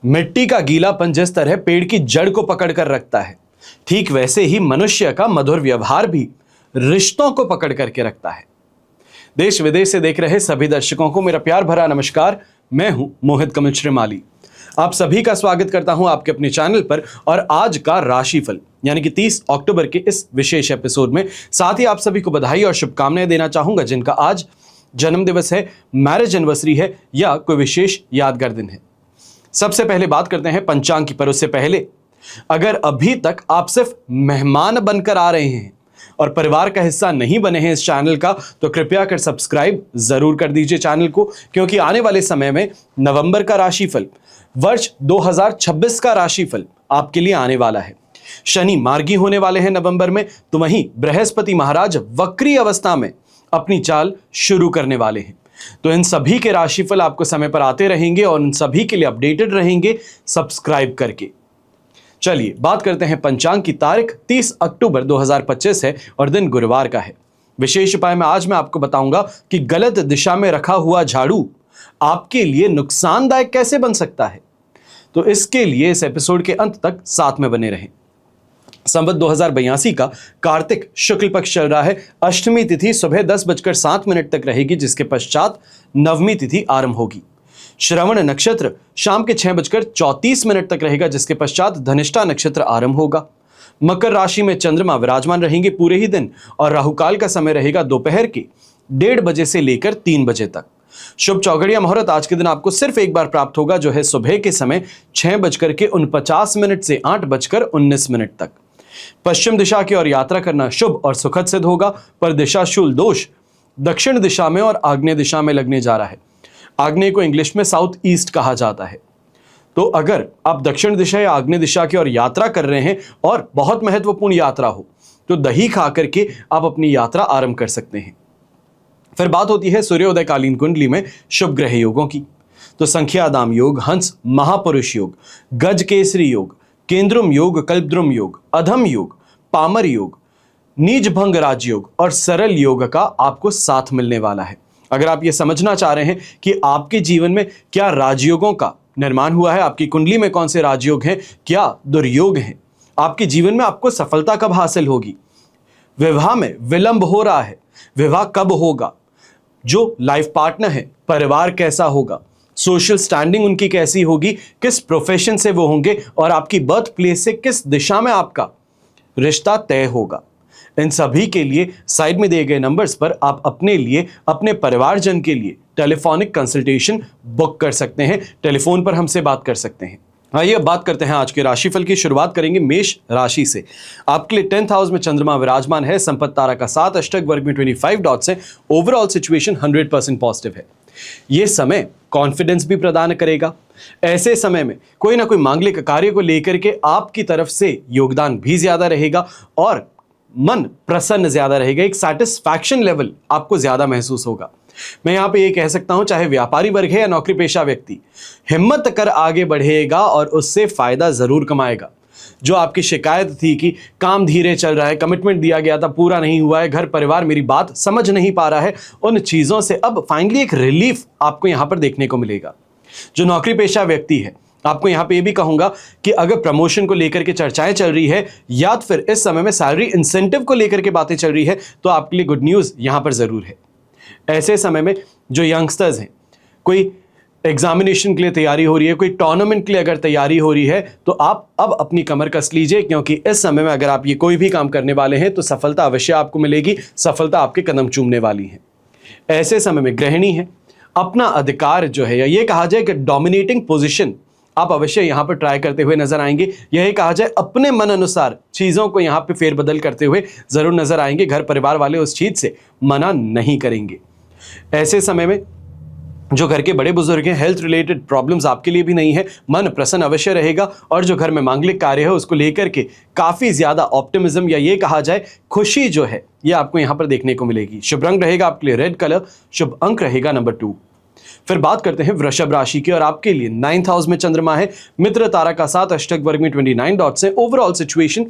मिट्टी का गीलापन जिस तरह पेड़ की जड़ को पकड़कर रखता है, ठीक वैसे ही मनुष्य का मधुर व्यवहार भी रिश्तों को पकड़ करके रखता है। देश विदेश से देख रहे सभी दर्शकों को मेरा प्यार भरा नमस्कार। मैं हूं मोहित कमल श्रीमाली। आप सभी का स्वागत करता हूं आपके अपने चैनल पर और आज का राशिफल यानी कि 30 अक्टूबर के इस विशेष एपिसोड में साथ ही आप सभी को बधाई और शुभकामनाएं देना चाहूंगा जिनका आज जन्म दिवस है, मैरिज एनिवर्सरी है या कोई विशेष यादगार दिन है। सबसे पहले बात करते हैं पंचांग की, पर उससे पहले अगर अभी तक आप सिर्फ मेहमान बनकर आ रहे हैं और परिवार का हिस्सा नहीं बने हैं इस चैनल का, तो कृपया कर सब्सक्राइब जरूर कर दीजिए चैनल को, क्योंकि आने वाले समय में नवंबर का राशिफल, वर्ष 2026 का राशिफल आपके लिए आने वाला है। शनि मार्गी होने वाले हैं नवंबर में, तो वहीं बृहस्पति महाराज वक्री अवस्था में अपनी चाल शुरू करने वाले हैं। तो इन सभी के राशिफल आपको समय पर आते रहेंगे और इन सभी के लिए अपडेटेड रहेंगे सब्सक्राइब करके। चलिए बात करते हैं पंचांग की। तारीख 30 अक्टूबर 2025 है और दिन गुरुवार का है। विशेष उपाय में आज मैं आपको बताऊंगा कि गलत दिशा में रखा हुआ झाड़ू आपके लिए नुकसानदायक कैसे बन सकता है। तो इसके लिए इस एपिसोड के अंत तक साथ में बने रहें। संवत 2082 का कार्तिक शुक्ल पक्ष चल रहा है। अष्टमी तिथि सुबह 10:07 तक रहेगी, जिसके पश्चात नवमी तिथि आरंभ होगी। श्रवण नक्षत्र शाम के 6:34 तक रहेगा, जिसके पश्चात धनिष्ठा नक्षत्र आरंभ होगा। मकर राशि में चंद्रमा विराजमान रहेंगे पूरे ही दिन और राहुकाल का समय रहेगा दोपहर के 1:30 बजे से लेकर 3 बजे तक। शुभ चौघड़िया मुहूर्त आज के दिन आपको सिर्फ एक बार प्राप्त होगा, जो है सुबह के समय 6:49 से 8:19 तक। पश्चिम दिशा की ओर यात्रा करना शुभ और सुखद सिद्ध होगा, पर दिशाशूल दोष दक्षिण दिशा में और आग्नेय दिशा में लगने जा रहा है। आग्नेय को इंग्लिश में साउथ ईस्ट कहा जाता है। तो अगर आप दक्षिण दिशा या आग्नेय दिशा की ओर यात्रा कर रहे हैं और बहुत महत्वपूर्ण यात्रा हो, तो दही खा करके आप अपनी यात्रा आरंभ कर सकते हैं। फिर बात होती है सूर्योदय कालीन कुंडली में शुभ ग्रह योगों की। तो संख्यादाम योग, हंस महापुरुष योग, गज केसरी योग, केंद्रुम योग, कल्पद्रुम योग, अधम योग, पामर योग, नीच भंग राजयोग और सरल योग का आपको साथ मिलने वाला है। अगर आप ये समझना चाह रहे हैं कि आपके जीवन में क्या राजयोगों का निर्माण हुआ है, आपकी कुंडली में कौन से राजयोग हैं, क्या दुर्योग हैं, आपके जीवन में आपको सफलता कब हासिल होगी, विवाह में विलंब हो रहा है, विवाह कब होगा, जो लाइफ पार्टनर है परिवार कैसा होगा, सोशल स्टैंडिंग उनकी कैसी होगी, किस प्रोफेशन से वो होंगे और आपकी बर्थ प्लेस से किस दिशा में आपका रिश्ता तय होगा, इन सभी के लिए साइड में दिए गए नंबर्स पर आप अपने लिए, अपने परिवारजन के लिए टेलीफोनिक कंसल्टेशन बुक कर सकते हैं। टेलीफोन पर हमसे बात कर सकते हैं। आइए अब बात करते हैं आज के राशिफल की। शुरुआत करेंगे मेष राशि से। आपके लिए 10th हाउस में चंद्रमा विराजमान है। संपत्ति तारा का 7, अष्टक वर्ग में 25 डॉट्स है। ओवरऑल सिचुएशन 100% पॉजिटिव है। यह समय कॉन्फिडेंस भी प्रदान करेगा। ऐसे समय में कोई ना कोई मांगलिक कार्य को लेकर के आपकी तरफ से योगदान भी ज्यादा रहेगा और मन प्रसन्न ज्यादा रहेगा। एक सैटिस्फैक्शन लेवल आपको ज्यादा महसूस होगा। मैं यहां पे ये कह सकता हूं, चाहे व्यापारी वर्ग है या नौकरी पेशा व्यक्ति, हिम्मत कर आगे बढ़ेगा और उससे फायदा जरूर कमाएगा। जो आपकी शिकायत थी कि काम धीरे चल रहा है, कमिटमेंट दिया गया था पूरा नहीं हुआ है, घर परिवार मेरी बात समझ नहीं पा रहा है, उन चीजों से अब फाइनली एक रिलीफ आपको यहां पर देखने को मिलेगा। जो नौकरी पेशा व्यक्ति है, आपको यहां पे ये भी कहूंगा कि अगर प्रमोशन को लेकर के चर्चाएं चल रही है या फिर इस समय में सैलरी इंसेंटिव को लेकर के बातें चल रही है, तो आपके लिए गुड न्यूज यहां पर जरूर है। ऐसे समय में जो यंगस्टर्स हैं, कोई एग्जामिनेशन के लिए तैयारी हो रही है, कोई टूर्नामेंट के लिए अगर तैयारी हो रही है, तो आप अब अपनी कमर कस लीजिए, क्योंकि इस समय में अगर आप ये कोई भी काम करने वाले हैं तो सफलता अवश्य आपको मिलेगी। सफलता आपके कदम चूमने वाली है। ऐसे समय में गृहिणी है, अपना अधिकार जो है, या ये कहा जाए कि डोमिनेटिंग पोजिशन आप अवश्य यहां पर ट्राई करते हुए नजर आएंगे। यही कहा जाए अपने मन अनुसार चीजों को यहां पे फेरबदल करते हुए जरूर नजर आएंगे। घर परिवार वाले उस चीज से मना नहीं करेंगे। ऐसे समय में जो घर के बड़े बुजुर्ग हैं, हेल्थ रिलेटेड प्रॉब्लम्स आपके लिए भी नहीं है, मन प्रसन्न अवश्य रहेगा और जो घर में मांगलिक कार्य है उसको लेकर के काफी ज्यादा ऑप्टिमिज्म या ये कहा जाए खुशी जो है, ये आपको यहां पर देखने को मिलेगी। शुभ रंग रहेगा आपके लिए रेड कलर, शुभ अंक रहेगा नंबर 2। फिर बात करते हैं वृषभ राशि की और आपके लिए 9th हाउस में चंद्रमा है। मित्र तारा का 7, अष्टक वर्ग में 29 डॉट्स है। ओवरऑल सिचुएशन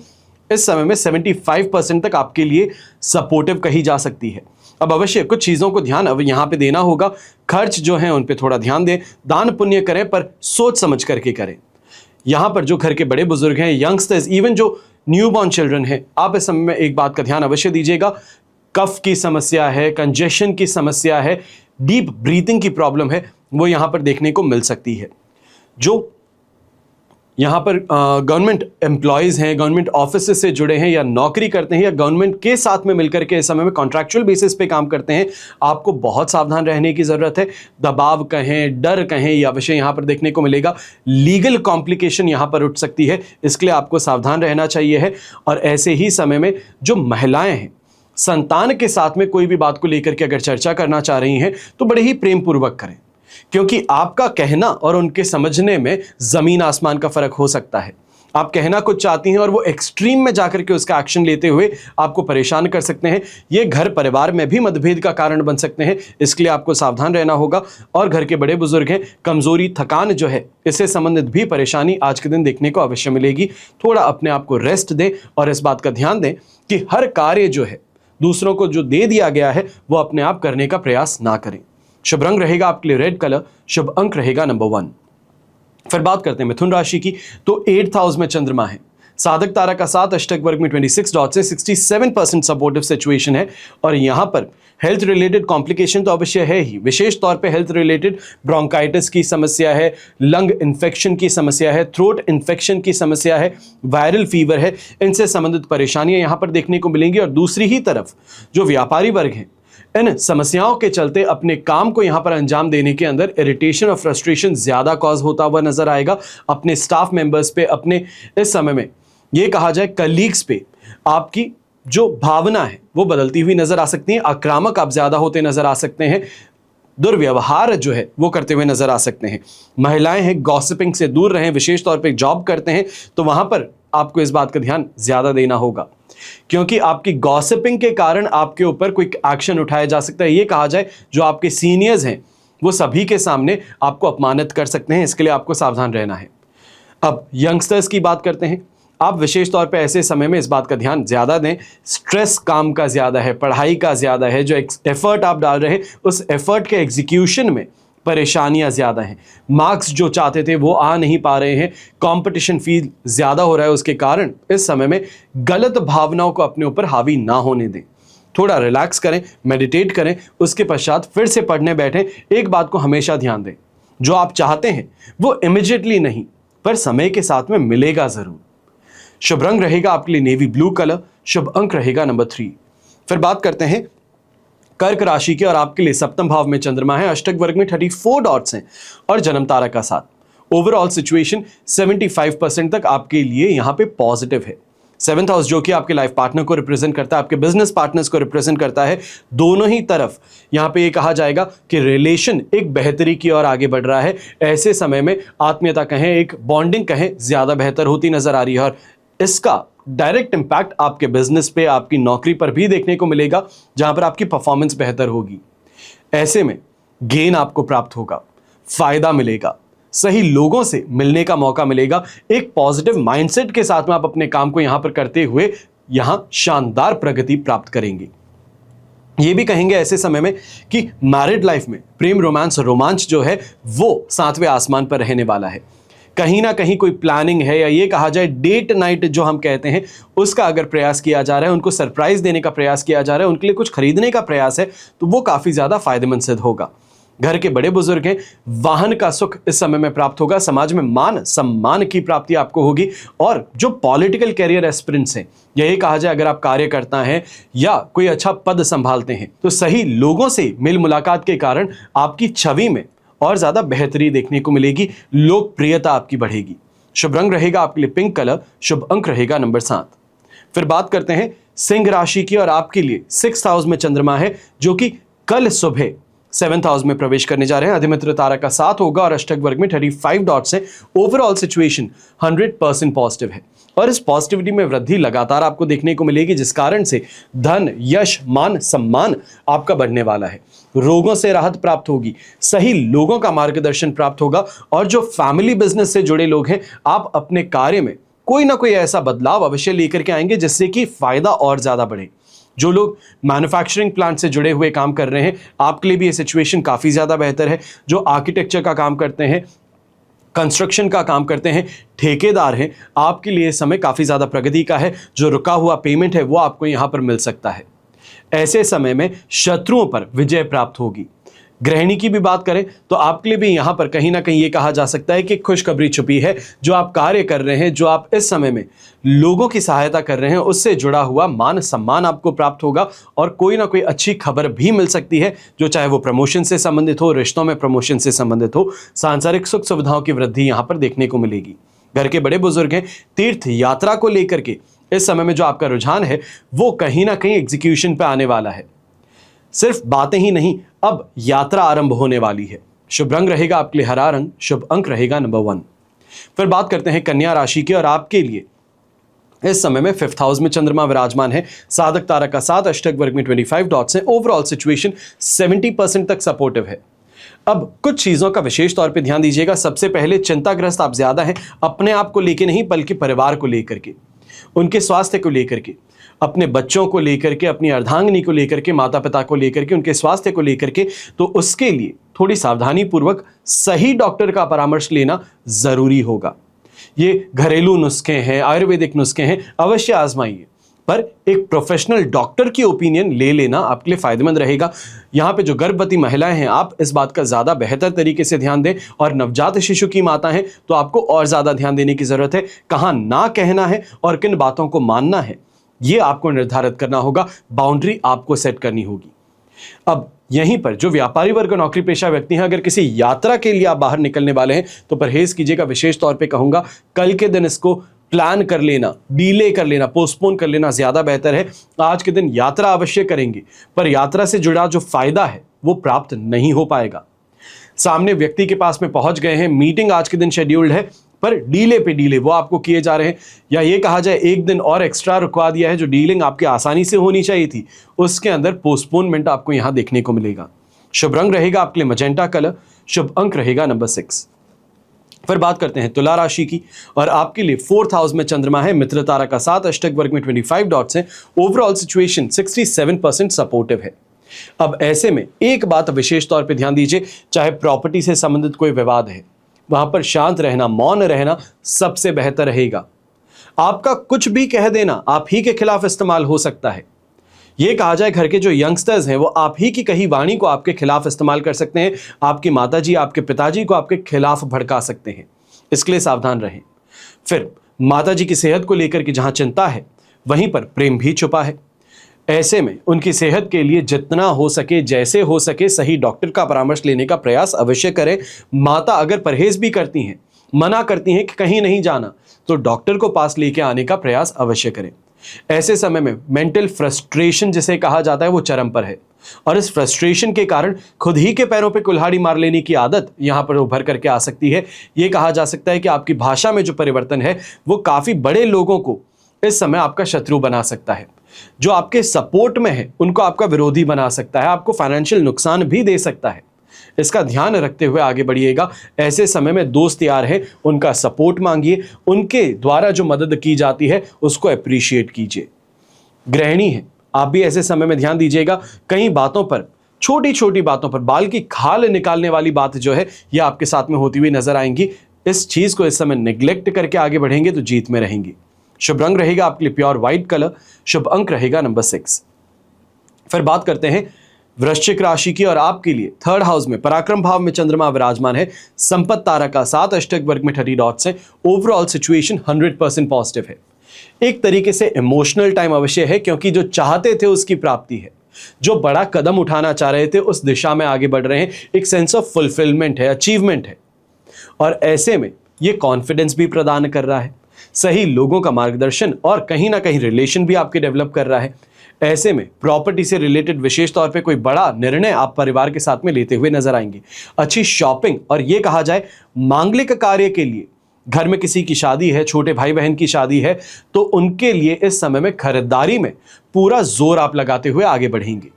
इस समय में 75% तक आपके लिए सपोर्टिव कही जा सकती है। अब अवश्य कुछ चीज़ों को ध्यान अब यहाँ पे देना होगा। खर्च जो है उन पे थोड़ा ध्यान दें, दान पुण्य करें पर सोच समझ करके करें। यहाँ पर जो घर के बड़े बुजुर्ग हैं, यंगस्टर्स, इवन जो न्यूबॉर्न चिल्ड्रन हैं, आप इस समय में एक बात का ध्यान अवश्य दीजिएगा। कफ की समस्या है, कंजेशन की समस्या है, डीप ब्रीथिंग की प्रॉब्लम है, वो यहाँ पर देखने को मिल सकती है। जो यहाँ पर गवर्नमेंट एम्प्लॉयज़ हैं, गवर्नमेंट ऑफिस से जुड़े हैं या नौकरी करते हैं या गवर्नमेंट के साथ में मिलकर के इस समय में कॉन्ट्रैक्चुअल बेसिस पे काम करते हैं, आपको बहुत सावधान रहने की ज़रूरत है। दबाव कहें, डर कहें, या विषय यहाँ पर देखने को मिलेगा। लीगल कॉम्प्लिकेशन यहाँ पर उठ सकती है, इसके लिए आपको सावधान रहना चाहिए है। और ऐसे ही समय में जो महिलाएँ हैं, संतान के साथ में कोई भी बात को लेकर के अगर चर्चा करना चाह रही हैं तो बड़े ही प्रेम पूर्वक करें, क्योंकि आपका कहना और उनके समझने में जमीन आसमान का फर्क हो सकता है। आप कहना कुछ चाहती हैं और वो एक्सट्रीम में जाकर के उसका एक्शन लेते हुए आपको परेशान कर सकते हैं। ये घर परिवार में भी मतभेद का कारण बन सकते हैं, इसके लिए आपको सावधान रहना होगा। और घर के बड़े बुजुर्ग हैं, कमजोरी, थकान जो है, इससे संबंधित भी परेशानी आज के दिन देखने को अवश्य मिलेगी। थोड़ा अपने आप को रेस्ट दें और इस बात का ध्यान दें कि हर कार्य जो है दूसरों को जो दे दिया गया है वो अपने आप करने का प्रयास ना करें। शुभ रंग रहेगा आपके लिए रेड कलर, शुभ अंक रहेगा नंबर 1। फिर बात करते हैं मिथुन राशि की, तो 8th हाउस में चंद्रमा है। साधक तारा का साथ अष्टक वर्ग में 26 डॉट से 67% सपोर्टिव सिचुएशन है। और यहां पर हेल्थ रिलेटेड कॉम्प्लिकेशन तो अवश्य है ही, विशेष तौर पे हेल्थ रिलेटेड ब्रोंकाइटिस की समस्या है, लंग इन्फेक्शन की समस्या है, थ्रोट इन्फेक्शन की समस्या है, वायरल फीवर है, इनसे संबंधित परेशानियां यहां पर देखने को मिलेंगी। और दूसरी ही तरफ जो व्यापारी वर्ग हैं, इन समस्याओं के चलते अपने काम को यहां पर अंजाम देने के अंदर इरिटेशन और फ्रस्ट्रेशन ज्यादा कॉज होता हुआ नजर आएगा। अपने स्टाफ मेंबर्स पे, अपने इस समय में ये कहा जाए कलीग्स पे आपकी जो भावना है वो बदलती हुई नजर आ सकती है। आक्रामक आप ज्यादा होते नजर आ सकते हैं, दुर्व्यवहार जो है वो करते हुए नजर आ सकते हैं। महिलाएं हैं, गॉसिपिंग से दूर रहें। विशेष तौर पे जॉब करते हैं तो वहां पर आपको इस बात का ध्यान ज्यादा देना होगा, क्योंकि आपकी गॉसिपिंग के कारण आपके ऊपर कोई एक्शन उठाया जा सकता है। ये कहा जाए जो आपके सीनियर्स हैं वो सभी के सामने आपको अपमानित कर सकते हैं, इसके लिए आपको सावधान रहना है। अब यंगस्टर्स की बात करते हैं। आप विशेष तौर पे ऐसे समय में इस बात का ध्यान ज़्यादा दें। स्ट्रेस काम का ज़्यादा है, पढ़ाई का ज़्यादा है, जो एफर्ट आप डाल रहे हैं उस एफर्ट के एग्जीक्यूशन में परेशानियां ज़्यादा हैं। मार्क्स जो चाहते थे वो आ नहीं पा रहे हैं, कंपटीशन फील ज़्यादा हो रहा है, उसके कारण इस समय में गलत भावनाओं को अपने ऊपर हावी ना होने दें। थोड़ा रिलैक्स करें, मेडिटेट करें, उसके पश्चात फिर से पढ़ने बैठें। एक बात को हमेशा ध्यान दें, जो आप चाहते हैं वो इमिजिएटली नहीं पर समय के साथ में मिलेगा ज़रूर। शुभ रंग रहेगा आपके लिए नेवी ब्लू कलर, शुभ अंक रहेगा नंबर 3। फिर बात करते हैं कर्क राशि के, और आपके लिए सप्तम भाव में चंद्रमा है। अष्टक वर्ग में 34 डॉट्स हैं और जन्म तारा का साथ। ओवरऑल सिचुएशन 75% तक आपके लिए यहां पे पॉजिटिव है। 7th हाउस जो कि आपके लाइफ पार्टनर को रिप्रेजेंट करता है, आपके बिजनेस पार्टनर्स को रिप्रेजेंट करता है। दोनों ही तरफ यहां पे ये कहा जाएगा कि रिलेशन एक बेहतरी की ओर आगे बढ़ रहा है। ऐसे समय में आत्मीयता कहें, एक बॉन्डिंग कहें, ज्यादा बेहतर होती नजर आ रही है। और इसका डायरेक्ट इंपैक्ट आपके बिजनेस पे, आपकी नौकरी पर भी देखने को मिलेगा, जहां पर आपकी परफॉर्मेंस बेहतर होगी। ऐसे में गेन आपको प्राप्त होगा, फायदा मिलेगा, सही लोगों से मिलने का मौका मिलेगा। एक पॉजिटिव माइंडसेट के साथ में आप अपने काम को यहां पर करते हुए यहां शानदार प्रगति प्राप्त करेंगे। ये भी कहेंगे ऐसे समय में कि मैरिड लाइफ में प्रेम, रोमांच जो है वो 7वें आसमान पर रहने वाला है। कहीं ना कहीं कोई प्लानिंग है, या ये कहा जाए डेट नाइट जो हम कहते हैं उसका अगर प्रयास किया जा रहा है, उनको सरप्राइज देने का प्रयास किया जा रहा है, उनके लिए कुछ खरीदने का प्रयास है, तो वो काफी ज्यादा फायदेमंद सिद्ध होगा। घर के बड़े बुजुर्ग हैं, वाहन का सुख इस समय में प्राप्त होगा। समाज में मान सम्मान की प्राप्ति आपको होगी। और जो पॉलिटिकल कैरियर एस्पिरेंट्स हैं, यही कहा जाए अगर आप कार्यकर्ता हैं या कोई अच्छा पद संभालते हैं, तो सही लोगों से मेल मुलाकात के कारण आपकी छवि में और ज्यादा बेहतरी देखने को मिलेगी, लोकप्रियता आपकी बढ़ेगी। शुभ रंग रहेगा आपके लिए पिंक कलर, शुभ अंक रहेगा नंबर 7। फिर बात करते हैं सिंह राशि की, और आपके लिए 6th हाउस में चंद्रमा है, जो कि कल सुबह 7th हाउस में प्रवेश करने जा रहे हैं। अधिमित्र तारा का साथ होगा और अष्टक वर्ग में 35 डॉट्स है। ओवरऑल सिचुएशन 100% पॉजिटिव है और इस पॉजिटिविटी में वृद्धि लगातार आपको देखने को मिलेगी, जिस कारण से धन, यश, मान, सम्मान आपका बढ़ने वाला है। रोगों से राहत प्राप्त होगी, सही लोगों का मार्गदर्शन प्राप्त होगा। और जो फैमिली बिजनेस से जुड़े लोग हैं, आप अपने कार्य में कोई ना कोई ऐसा बदलाव अवश्य लेकर के आएंगे जिससे कि फायदा और ज्यादा बढ़े। जो लोग मैन्युफैक्चरिंग प्लांट से जुड़े हुए काम कर रहे हैं, आपके लिए भी ये सिचुएशन काफ़ी ज़्यादा बेहतर है। जो आर्किटेक्चर का काम करते हैं, कंस्ट्रक्शन का काम करते हैं, ठेकेदार हैं, आपके लिए समय काफ़ी ज़्यादा प्रगति का है। जो रुका हुआ पेमेंट है वो आपको यहाँ पर मिल सकता है। ऐसे समय में शत्रुओं पर विजय प्राप्त होगी। गृहिणी की भी बात करें तो आपके लिए भी यहां पर कहीं ना कहीं ये कहा जा सकता है कि खुशखबरी छुपी है। जो आप कार्य कर रहे हैं, जो आप इस समय में लोगों की सहायता कर रहे हैं, उससे जुड़ा हुआ मान सम्मान आपको प्राप्त होगा और कोई ना कोई अच्छी खबर भी मिल सकती है, जो चाहे वो प्रमोशन से संबंधित हो, रिश्तों में प्रमोशन से संबंधित हो। सांसारिक सुख सुविधाओं की वृद्धि यहां पर देखने को मिलेगी। घर के बड़े बुजुर्ग हैं, तीर्थ यात्रा को लेकर के इस समय में जो आपका रुझान है वो कहीं ना कहीं एग्जीक्यूशन पे आने वाला है। सिर्फ बातें ही नहीं, अब यात्रा आरंभ होने वाली है। शुभ रंग रहेगा आपके लिए हरा रंग, शुभ अंक रहेगा नंबर 1। फिर बात करते हैं कन्या राशि की, और आपके लिए इस समय में 5th हाउस में चंद्रमा विराजमान है। साधक तारा का 7, अष्टक वर्ग में 25 डॉट्स हैं। ओवरऑल सिचुएशन 70% तक सपोर्टिव है। अब कुछ चीजों का विशेष तौर पे ध्यान दीजिएगा। सबसे पहले चिंताग्रस्त आप ज्यादा हैं, अपने आप को लेकर नहीं बल्कि परिवार को लेकर के, उनके स्वास्थ्य को लेकर के, अपने बच्चों को लेकर के, अपनी अर्धांगिनी को लेकर के, माता पिता को लेकर के, उनके स्वास्थ्य को लेकर के। तो उसके लिए थोड़ी सावधानी पूर्वक सही डॉक्टर का परामर्श लेना जरूरी होगा। ये घरेलू नुस्खे हैं, आयुर्वेदिक नुस्खे हैं, अवश्य आजमाइए, पर एक प्रोफेशनल डॉक्टर की ओपिनियन ले लेना आपके लिए फायदेमंद रहेगा। यहाँ पे जो गर्भवती महिलाएं हैं, आप इस बात का ज़्यादा बेहतर तरीके से ध्यान दें, और नवजात शिशु की माता हैं तो आपको और ज़्यादा ध्यान देने की ज़रूरत है। कहाँ ना कहना है और किन बातों को मानना है, ये आपको निर्धारित करना होगा। बाउंड्री आपको सेट करनी होगी। अब यहीं पर जो व्यापारी वर्ग और नौकरी पेशा व्यक्ति हैं, अगर किसी यात्रा के लिए आप बाहर निकलने वाले हैं तो परहेज कीजिएगा। विशेष तौर पे कहूंगा कल के दिन इसको प्लान कर लेना, डिले कर लेना, पोस्टपोन कर लेना ज्यादा बेहतर है। आज के दिन यात्रा अवश्य करेंगे, पर यात्रा से जुड़ा जो फायदा है वो प्राप्त नहीं हो पाएगा। सामने व्यक्ति के पास में पहुंच गए हैं, मीटिंग आज के दिन शेड्यूल्ड है, पर डीले पे डीले वो आपको किए जा रहे हैं, या ये कहा जाए एक दिन और एक्स्ट्रा रुकवा दिया है। जो डीलिंग आपकी आसानी से होनी चाहिए थी, उसके अंदर पोस्टपोनमेंट आपको यहां देखने को मिलेगा। शुभ रंग रहेगा आपके लिए मजेंटा कलर, शुभ अंक रहेगा नंबर 6। फिर बात करते हैं तुला राशि की, और आपके लिए 4th हाउस में चंद्रमा है। मित्र तारा का 7, अष्टक वर्ग में 25 डॉट्स हैं। ओवरऑल सिचुएशन 67% सपोर्टिव है। अब ऐसे में एक बात विशेष तौर पे ध्यान दीजिए, चाहे प्रॉपर्टी से संबंधित कोई विवाद है, वहां पर शांत रहना, मौन रहना सबसे बेहतर रहेगा। आपका कुछ भी कह देना आप ही के खिलाफ इस्तेमाल हो सकता है। यह कहा जाए घर के जो यंगस्टर्स हैं वो आप ही की कही वाणी को आपके खिलाफ इस्तेमाल कर सकते हैं। आपकी माताजी, आपके पिताजी को आपके खिलाफ भड़का सकते हैं, इसके लिए सावधान रहें। फिर माताजी की सेहत को लेकर के जहां चिंता है, वहीं पर प्रेम भी छुपा है। ऐसे में उनकी सेहत के लिए जितना हो सके, जैसे हो सके, सही डॉक्टर का परामर्श लेने का प्रयास अवश्य करें। माता अगर परहेज भी करती हैं, मना करती हैं कि कहीं नहीं जाना, तो डॉक्टर को पास लेके आने का प्रयास अवश्य करें। ऐसे समय में मेंटल फ्रस्ट्रेशन जिसे कहा जाता है वो चरम पर है, और इस फ्रस्ट्रेशन के कारण खुद ही के पैरों पे कुल्हाड़ी मार लेने की आदत यहां पर उभर करके आ सकती है। यह कहा जा सकता है कि आपकी भाषा में जो परिवर्तन है वो काफी बड़े लोगों को इस समय आपका शत्रु बना सकता है। जो आपके सपोर्ट में है उनको आपका विरोधी बना सकता है, आपको फाइनेंशियल नुकसान भी दे सकता है। इसका ध्यान रखते हुए आगे बढ़िएगा। ऐसे समय में दोस्त यार हैं, उनका सपोर्ट मांगिए, उनके द्वारा जो मदद की जाती है उसको अप्रिशिएट कीजिए। गृहिणी है, आप भी ऐसे समय में ध्यान दीजिएगा। कई बातों पर, छोटी छोटी बातों पर बाल की खाल निकालने वाली बात जो है ये आपके साथ में होती हुई नजर आएंगी। इस चीज को इस समय निग्लेक्ट करके आगे बढ़ेंगे तो जीत में रहेंगे। शुभ रंग रहेगा आपके लिए प्योर व्हाइट कलर, शुभ अंक रहेगा नंबर 6। फिर बात करते हैं वृश्चिक राशि की, और आपके लिए 3rd हाउस में पराक्रम भाव में चंद्रमा विराजमान है। संपत्ति तारा का 7, अष्टक वर्ग में 30 डॉट्स हैं। ओवरऑल सिचुएशन 100% पॉजिटिव है। एक तरीके से इमोशनल टाइम अवश्य है, क्योंकि जो चाहते थे उसकी प्राप्ति है। जो बड़ा कदम उठाना चाह रहे थे उस दिशा में आगे बढ़ रहे हैं। एक सेंस ऑफ फुलफिलमेंट है, अचीवमेंट है, और ऐसे में ये कॉन्फिडेंस भी प्रदान कर रहा है। सही लोगों का मार्गदर्शन और कहीं ना कहीं रिलेशन भी आपके डेवलप कर रहा है। ऐसे में प्रॉपर्टी से रिलेटेड विशेष तौर पे कोई बड़ा निर्णय आप परिवार के साथ में लेते हुए नजर आएंगे। अच्छी शॉपिंग, और ये कहा जाए मांगलिक कार्य के लिए, घर में किसी की शादी है, छोटे भाई बहन की शादी है, तो उनके लिए इस समय में खरीदारी में पूरा जोर आप लगाते हुए आगे बढ़ेंगे।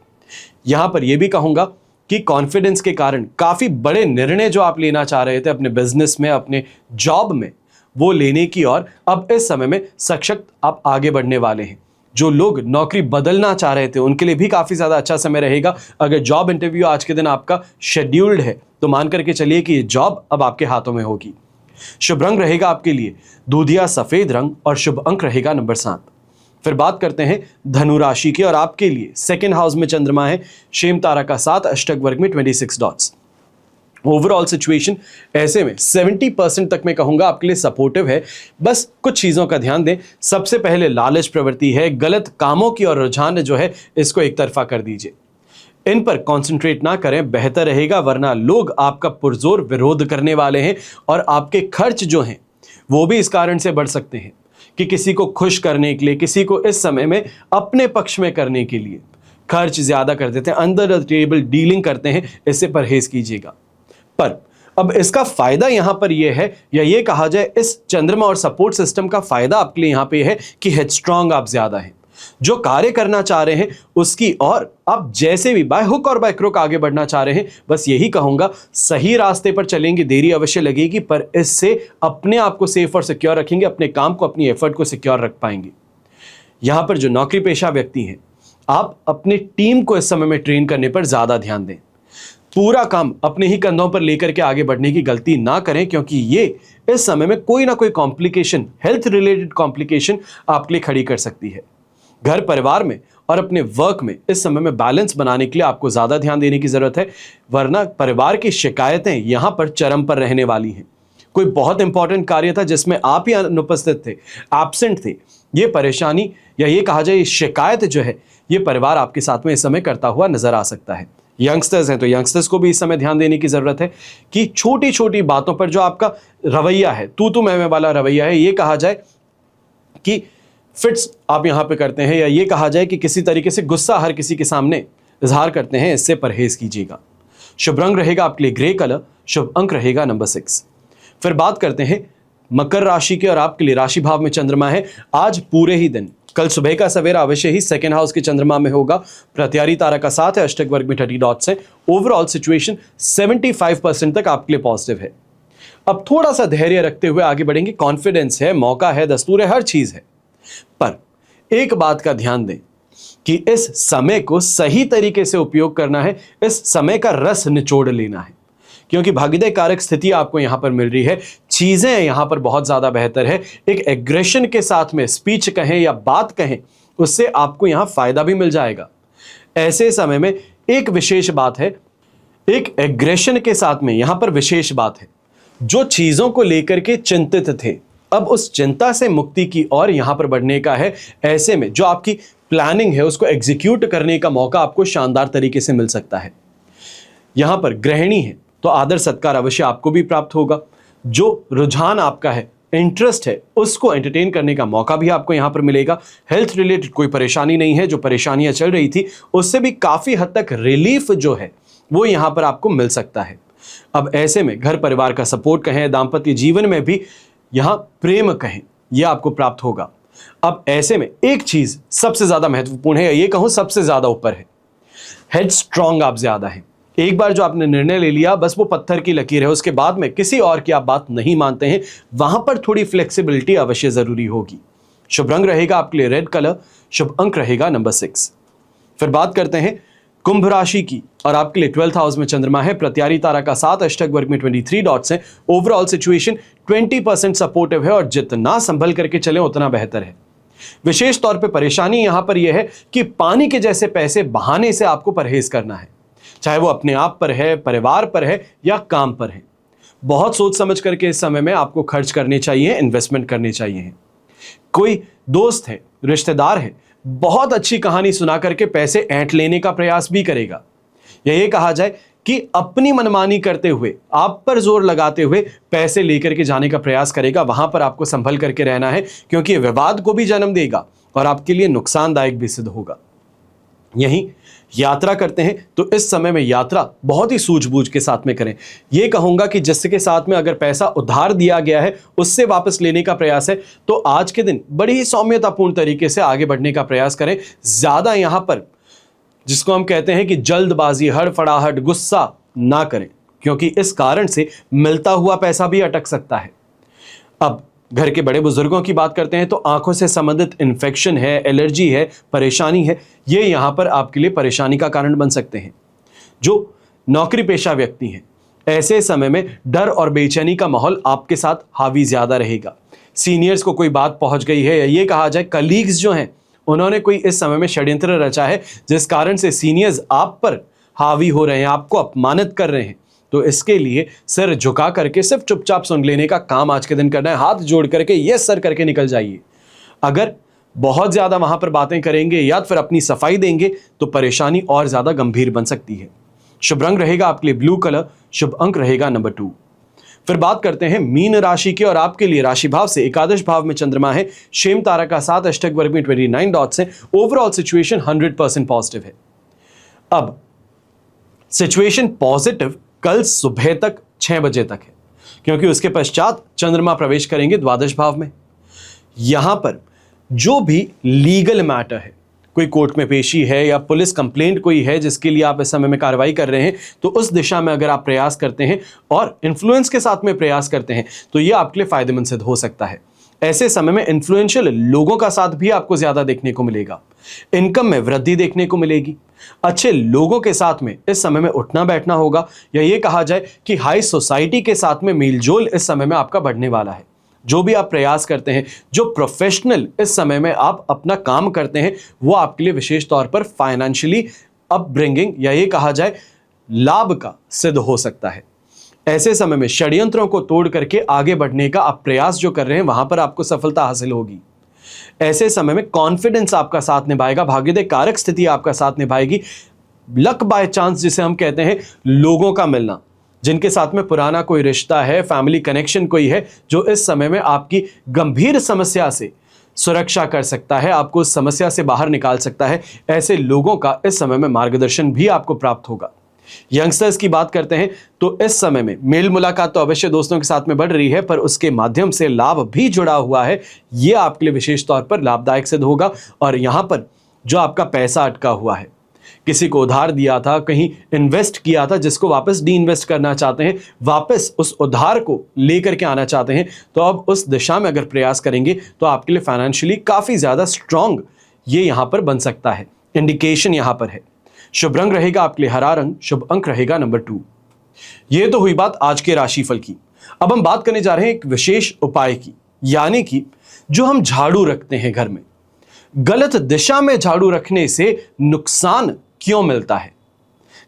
यहां पर यह भी कहूंगा कि कॉन्फिडेंस के कारण काफी बड़े निर्णय जो आप लेना चाह रहे थे अपने बिजनेस में, अपने जॉब में, वो लेने की और अब इस समय में सशक्त आप आगे बढ़ने वाले हैं। जो लोग नौकरी बदलना चाह रहे थे उनके लिए भी काफ़ी ज़्यादा अच्छा समय रहेगा। अगर जॉब इंटरव्यू आज के दिन आपका शेड्यूल्ड है तो मान करके चलिए कि ये जॉब अब आपके हाथों में होगी। शुभ रंग रहेगा आपके लिए दूधिया सफ़ेद रंग और शुभ अंक रहेगा नंबर 7। फिर बात करते हैं धनु राशि की और आपके लिए सेकेंड हाउस में चंद्रमा है, शेम तारा का 7, अष्टक वर्ग में 26 डॉट्स। ओवरऑल सिचुएशन ऐसे में 70% तक मैं कहूंगा आपके लिए सपोर्टिव है। बस कुछ चीज़ों का ध्यान दें। सबसे पहले लालच प्रवृत्ति है, गलत कामों की और रुझान जो है इसको एक तरफा कर दीजिए, इन पर कंसंट्रेट ना करें, बेहतर रहेगा, वरना लोग आपका पुरजोर विरोध करने वाले हैं और आपके खर्च जो हैं वो भी इस कारण से बढ़ सकते हैं कि किसी को खुश करने के लिए, किसी को इस समय में अपने पक्ष में करने के लिए खर्च ज़्यादा कर देते हैं, अंडर द टेबल डीलिंग करते हैं, इससे परहेज कीजिएगा। पर अब इसका फायदा यहां पर यह है, या ये कहा जाए इस चंद्रमा और सपोर्ट सिस्टम का फायदा आपके लिए यहां पे है कि हेडस्ट्रॉन्ग आप ज्यादा हैं। जो कार्य करना चाह रहे हैं उसकी और आप जैसे भी बाय हुक और बाय क्रुक आगे बढ़ना चाह रहे हैं, बस यही कहूंगा सही रास्ते पर चलेंगे, देरी अवश्य लगेगी पर इससे अपने आप को सेफ और सिक्योर रखेंगे, अपने काम को, अपनी एफर्ट को सिक्योर रख पाएंगे। यहां पर जो नौकरी पेशा व्यक्ति हैं, आप अपने टीम को इस समय में ट्रेन करने पर ज्यादा ध्यान दें। पूरा काम अपने ही कंधों पर लेकर के आगे बढ़ने की गलती ना करें, क्योंकि ये इस समय में कोई ना कोई कॉम्प्लिकेशन, हेल्थ रिलेटेड कॉम्प्लिकेशन आपके लिए खड़ी कर सकती है। घर परिवार में और अपने वर्क में इस समय में बैलेंस बनाने के लिए आपको ज्यादा ध्यान देने की जरूरत है, वरना परिवार की शिकायतें यहां पर चरम पर रहने वाली हैं। कोई बहुत इंपॉर्टेंट कार्य था जिसमें आप ही अनुपस्थित थे, एब्सेंट थे, ये परेशानी या ये कहा जाए शिकायत जो है ये परिवार आपके साथ में इस समय करता हुआ नजर आ सकता है। यंगस्टर्स हैं तो यंगस्टर्स को भी इस समय ध्यान देने की जरूरत है कि छोटी छोटी बातों पर जो आपका रवैया है, तू मैं वाला रवैया है, ये कहा जाए कि फिट्स आप यहां पे करते हैं, या ये कहा जाए कि किसी तरीके से गुस्सा हर किसी के सामने इजहार करते हैं, इससे परहेज कीजिएगा। शुभ रंग रहेगा आपके लिए ग्रे कलर, शुभ अंक रहेगा नंबर 6। फिर बात करते हैं मकर राशि के और आपके लिए राशि भाव में चंद्रमा है। आज पूरे ही दिन, कल सुबह का सवेरा अवश्य ही सेकेंड हाउस के चंद्रमा में होगा, प्रत्यारी तारा का 7 है, अष्टक वर्ग में 30 डॉट्स है। ओवरऑल सिचुएशन 75% तक आपके लिए पॉजिटिव है। अब थोड़ा सा धैर्य रखते हुए आगे बढ़ेंगे, कॉन्फिडेंस है, मौका है, दस्तूर है, हर चीज है। पर एक बात का ध्यान दें कि इस समय को सही तरीके से उपयोग करना है, इस समय का रस निचोड़ लेना है, क्योंकि भाग्योदय कारक स्थिति आपको यहां पर मिल रही है, चीजें यहां पर बहुत ज्यादा बेहतर है। एक एग्रेशन के साथ में स्पीच कहें या बात कहें, उससे आपको यहां फायदा भी मिल जाएगा। ऐसे समय में एक विशेष बात है, एक एग्रेशन के साथ में यहां पर विशेष बात है, जो चीजों को लेकर के चिंतित थे अब उस चिंता से मुक्ति की ओर यहां पर बढ़ने का है। ऐसे में जो आपकी प्लानिंग है उसको एग्जीक्यूट करने का मौका आपको शानदार तरीके से मिल सकता है। यहां पर गृहिणी है तो आदर सत्कार अवश्य आपको भी प्राप्त होगा। जो रुझान आपका है, इंटरेस्ट है, उसको एंटरटेन करने का मौका भी आपको यहां पर मिलेगा। हेल्थ रिलेटेड कोई परेशानी नहीं है, जो परेशानियां चल रही थी उससे भी काफी हद तक रिलीफ जो है वो यहां पर आपको मिल सकता है। अब ऐसे में घर परिवार का सपोर्ट कहें, दाम्पत्य जीवन में भी यहां प्रेम कहें, यह आपको प्राप्त होगा। अब ऐसे में एक चीज सबसे ज्यादा महत्वपूर्ण है, ये कहूं सबसे ज्यादा ऊपर है, हेड स्ट्रांग आप ज्यादा हैं। एक बार जो आपने निर्णय ले लिया बस वो पत्थर की लकीर है, उसके बाद में किसी और की आप बात नहीं मानते हैं, वहां पर थोड़ी फ्लेक्सिबिलिटी अवश्य जरूरी होगी। शुभ रंग रहेगा आपके लिए रेड कलर, शुभ अंक रहेगा नंबर 6। फिर बात करते हैं कुंभ राशि की और आपके लिए 12th हाउस में चंद्रमा है, प्रत्यारी तारा का 7, अष्टक वर्ग में 23 डॉट्स हैं। ओवरऑल सिचुएशन 20% सपोर्टिव है और जितना संभल करके चलें उतना बेहतर है। विशेष तौर पे परेशानी यहां पर यह है कि पानी के जैसे पैसे बहाने से आपको परहेज करना है, चाहे वो अपने आप पर है, परिवार पर है या काम पर है। बहुत सोच समझ करके इस समय में आपको खर्च करने चाहिए, इन्वेस्टमेंट करने चाहिए। कोई दोस्त है, रिश्तेदार है, बहुत अच्छी कहानी सुना करके पैसे ऐंठ लेने का प्रयास भी करेगा, या ये कहा जाए कि अपनी मनमानी करते हुए, आप पर जोर लगाते हुए पैसे लेकर के जाने का प्रयास करेगा। वहां पर आपको संभल करके रहना है, क्योंकि ये विवाद को भी जन्म देगा और आपके लिए नुकसानदायक भी सिद्ध होगा। यहीं यात्रा करते हैं तो इस समय में यात्रा बहुत ही सूझबूझ के साथ में करें। यह कहूंगा कि जिसके साथ में अगर पैसा उधार दिया गया है उससे वापस लेने का प्रयास है तो आज के दिन बड़ी ही सौम्यतापूर्ण तरीके से आगे बढ़ने का प्रयास करें। ज्यादा यहां पर जिसको हम कहते हैं कि जल्दबाजी, हड़फड़ाहट, गुस्सा ना करें, क्योंकि इस कारण से मिलता हुआ पैसा भी अटक सकता है। अब घर के बड़े बुजुर्गों की बात करते हैं तो आंखों से संबंधित इन्फेक्शन है, एलर्जी है, परेशानी है, ये यहां पर आपके लिए परेशानी का कारण बन सकते हैं। जो नौकरी पेशा व्यक्ति हैं, ऐसे समय में डर और बेचैनी का माहौल आपके साथ हावी ज्यादा रहेगा। सीनियर्स को कोई बात पहुंच गई है, या ये कहा जाए कलीग्स जो हैं उन्होंने कोई इस समय में षड्यंत्र रचा है जिस कारण से सीनियर्स आप पर हावी हो रहे हैं, आपको अपमानित कर रहे हैं, तो इसके लिए सिर झुका करके सिर्फ चुपचाप सुन लेने का काम आज के दिन करना है। हाथ जोड़ करके यस सर करके निकल जाइए। अगर बहुत ज्यादा वहां पर बातें करेंगे या फिर अपनी सफाई देंगे तो परेशानी और ज्यादा गंभीर बन सकती है। शुभ रंग रहेगा आपके लिए ब्लू कलर, शुभ अंक रहेगा नंबर 2। फिर बात करते हैं मीन राशि के, और आपके लिए राशि भाव से एकादश भाव में चंद्रमा है, शेम तारा का साथ, अष्टक वर्ग में 29 डॉट्स हैं। ओवरऑल सिचुएशन 100% पॉजिटिव है। अब सिचुएशन पॉजिटिव कल सुबह तक 6 बजे तक है, क्योंकि उसके पश्चात चंद्रमा प्रवेश करेंगे द्वादश भाव में। यहां पर जो भी लीगल मैटर है, कोई कोर्ट में पेशी है या पुलिस कंप्लेंट कोई है जिसके लिए आप इस समय में कार्रवाई कर रहे हैं, तो उस दिशा में अगर आप प्रयास करते हैं और इन्फ्लुएंस के साथ में प्रयास करते हैं तो यह आपके लिए फायदेमंद सिद्ध हो सकता है। ऐसे समय में इन्फ्लुएंशियल लोगों का साथ भी आपको ज्यादा देखने को मिलेगा। इनकम में वृद्धि देखने को मिलेगी। अच्छे लोगों के साथ में इस समय में उठना बैठना होगा, या ये कहा जाए कि हाई सोसाइटी के साथ में मेलजोल इस समय में आपका बढ़ने वाला है। जो भी आप प्रयास करते हैं, जो प्रोफेशनल इस समय में आप अपना काम करते हैं, वो आपके लिए विशेष तौर पर फाइनेंशियली अपब्रिंगिंग या ये कहा जाए लाभ का सिद्ध हो सकता है। ऐसे समय में षड्यंत्रों को तोड़ करके आगे बढ़ने का आप प्रयास जो कर रहे हैं, वहां पर आपको सफलता हासिल होगी। ऐसे समय में कॉन्फिडेंस आपका साथ निभाएगा, भाग्योदय कारक स्थिति आपका साथ निभाएगी। लक बाय चांस जिसे हम कहते हैं, लोगों का मिलना, जिनके साथ में पुराना कोई रिश्ता है, फैमिली कनेक्शन कोई है, जो इस समय में आपकी गंभीर समस्या से सुरक्षा कर सकता है, आपको उस समस्या से बाहर निकाल सकता है। ऐसे लोगों का इस समय में मार्गदर्शन भी आपको प्राप्त होगा। यंगस्टर्स की बात करते हैं तो इस समय में मेल मुलाकात तो अवश्य दोस्तों के साथ में बढ़ रही है, पर उसके माध्यम से लाभ भी जुड़ा हुआ है। यह आपके लिए विशेष तौर पर लाभदायक सिद्ध होगा। और यहां पर जो आपका पैसा अटका हुआ है, किसी को उधार दिया था, कहीं इन्वेस्ट किया था, जिसको वापस डी इन्वेस्ट करना चाहते हैं, वापस उस उधार को लेकर के आना चाहते हैं, तो अब उस दिशा में अगर प्रयास करेंगे तो आपके लिए फाइनेंशियली काफी ज्यादा स्ट्रांग ये यहां पर बन सकता है। इंडिकेशन यहां पर है। शुभ रंग रहेगा आपके लिए हरा रंग, शुभ अंक रहेगा नंबर 2। ये तो हुई बात आज के राशिफल की। अब हम बात करने जा रहे हैं एक विशेष उपाय की, यानी कि जो हम झाड़ू रखते हैं घर में, गलत दिशा में झाड़ू रखने से नुकसान क्यों मिलता है।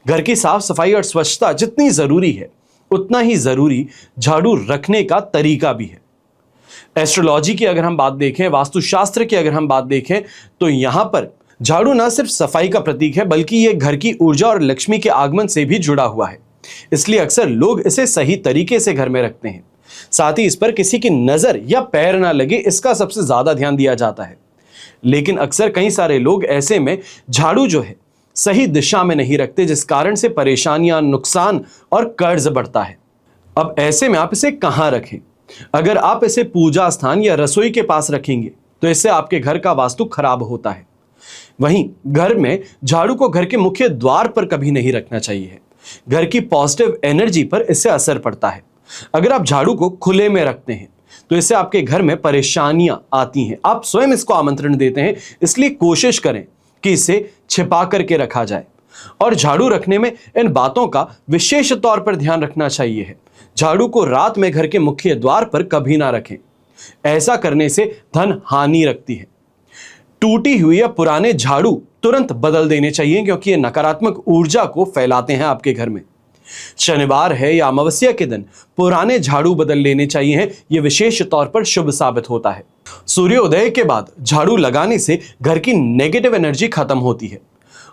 घर की साफ सफाई और स्वच्छता जितनी जरूरी है, उतना ही जरूरी झाड़ू रखने का तरीका भी है। एस्ट्रोलॉजी की अगर हम बात देखें, वास्तुशास्त्र की अगर हम बात देखें, तो यहां पर झाड़ू ना सिर्फ सफाई का प्रतीक है, बल्कि यह घर की ऊर्जा और लक्ष्मी के आगमन से भी जुड़ा हुआ है। इसलिए अक्सर लोग इसे सही तरीके से घर में रखते हैं। साथ ही इस पर किसी की नजर या पैर ना लगे, इसका सबसे ज्यादा ध्यान दिया जाता है। लेकिन अक्सर कई सारे लोग ऐसे में झाड़ू जो है सही दिशा में नहीं रखते, जिस कारण से परेशानियां, नुकसान और कर्ज बढ़ता है। अब ऐसे में आप इसे कहां रखें? अगर आप इसे पूजा स्थान या रसोई के पास रखेंगे तो इससे आपके घर का वास्तु खराब होता है। वहीं घर में झाड़ू को घर के मुख्य द्वार पर कभी नहीं रखना चाहिए। घर की पॉजिटिव एनर्जी पर इससे असर पड़ता है। अगर आप झाड़ू को खुले में रखते हैं तो इससे आपके घर में परेशानियां आती हैं, आप स्वयं इसको आमंत्रण देते हैं। इसलिए कोशिश करें कि इसे छिपा करके रखा जाए। और झाड़ू रखने में इन बातों का विशेष तौर पर ध्यान रखना चाहिए है। झाड़ू को रात में घर के मुख्य द्वार पर कभी ना रखें, ऐसा करने से धन हानि रखती है। टूटी हुई या पुराने झाड़ू तुरंत बदल देने चाहिए, क्योंकि ये नकारात्मक ऊर्जा को फैलाते हैं आपके घर में। शनिवार है या अमावस्या के दिन पुराने झाड़ू बदल लेने चाहिए, ये विशेष तौर पर शुभ साबित होता है। सूर्योदय के बाद झाड़ू लगाने से घर की नेगेटिव एनर्जी खत्म होती है,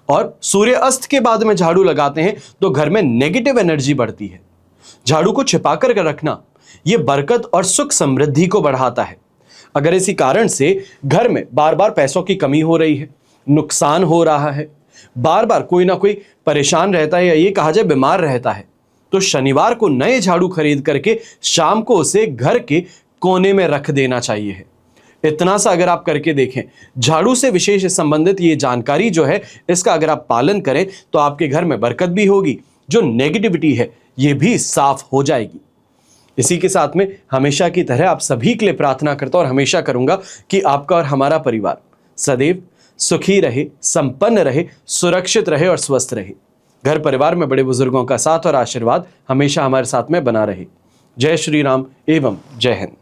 और सूर्य अस्त के बाद में झाड़ू लगाते हैं तो घर में नेगेटिव एनर्जी बढ़ती है। झाड़ू को छिपा कर रखना यह बरकत और सुख समृद्धि को बढ़ाता है। अगर इसी कारण से घर में बार बार पैसों की कमी हो रही है, नुकसान हो रहा है, बार बार कोई ना कोई परेशान रहता है या ये कहा जाए बीमार रहता है, तो शनिवार को नए झाड़ू खरीद करके शाम को उसे घर के कोने में रख देना चाहिए है। इतना सा अगर आप करके देखें, झाड़ू से विशेष संबंधित ये जानकारी जो है, इसका अगर आप पालन करें तो आपके घर में बरकत भी होगी, जो नेगेटिविटी है ये भी साफ हो जाएगी। इसी के साथ में हमेशा की तरह आप सभी के लिए प्रार्थना करता हूं और हमेशा करूंगा कि आपका और हमारा परिवार सदैव सुखी रहे, संपन्न रहे, सुरक्षित रहे और स्वस्थ रहे। घर परिवार में बड़े बुजुर्गों का साथ और आशीर्वाद हमेशा हमारे साथ में बना रहे। जय श्री राम एवं जय हिंद।